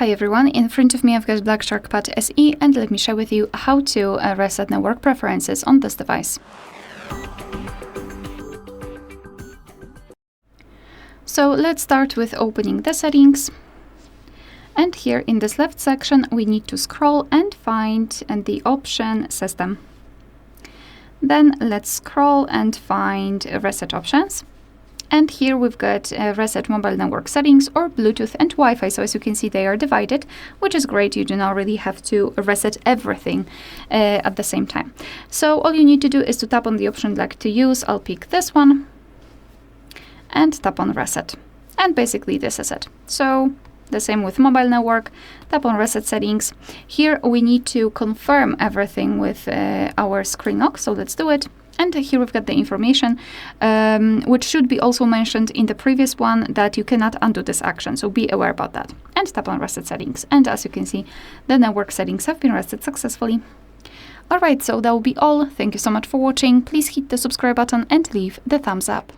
Hi everyone, in front of me I've got Black Shark Pad SE, and let me share with you how to reset network preferences on this device. So let's start with opening the settings. And here in this left section we need to scroll and find the option System. Then let's scroll and find Reset Options. And here we've got Reset Mobile Network Settings or Bluetooth and Wi-Fi. So as you can see, they are divided, which is great. You do not really have to reset everything at the same time. So all you need to do is to tap on the option you'd like to use. I'll pick this one and tap on Reset. And basically this is it. So the same with mobile network, tap on Reset Settings. Here we need to confirm everything with our screen lock. So let's do it. And here we've got the information, which should be also mentioned in the previous one, that you cannot undo this action, so be aware about that. And tap on Reset Settings. And as you can see, the network settings have been reset successfully. Alright, so that will be all. Thank you so much for watching. Please hit the subscribe button and leave the thumbs up.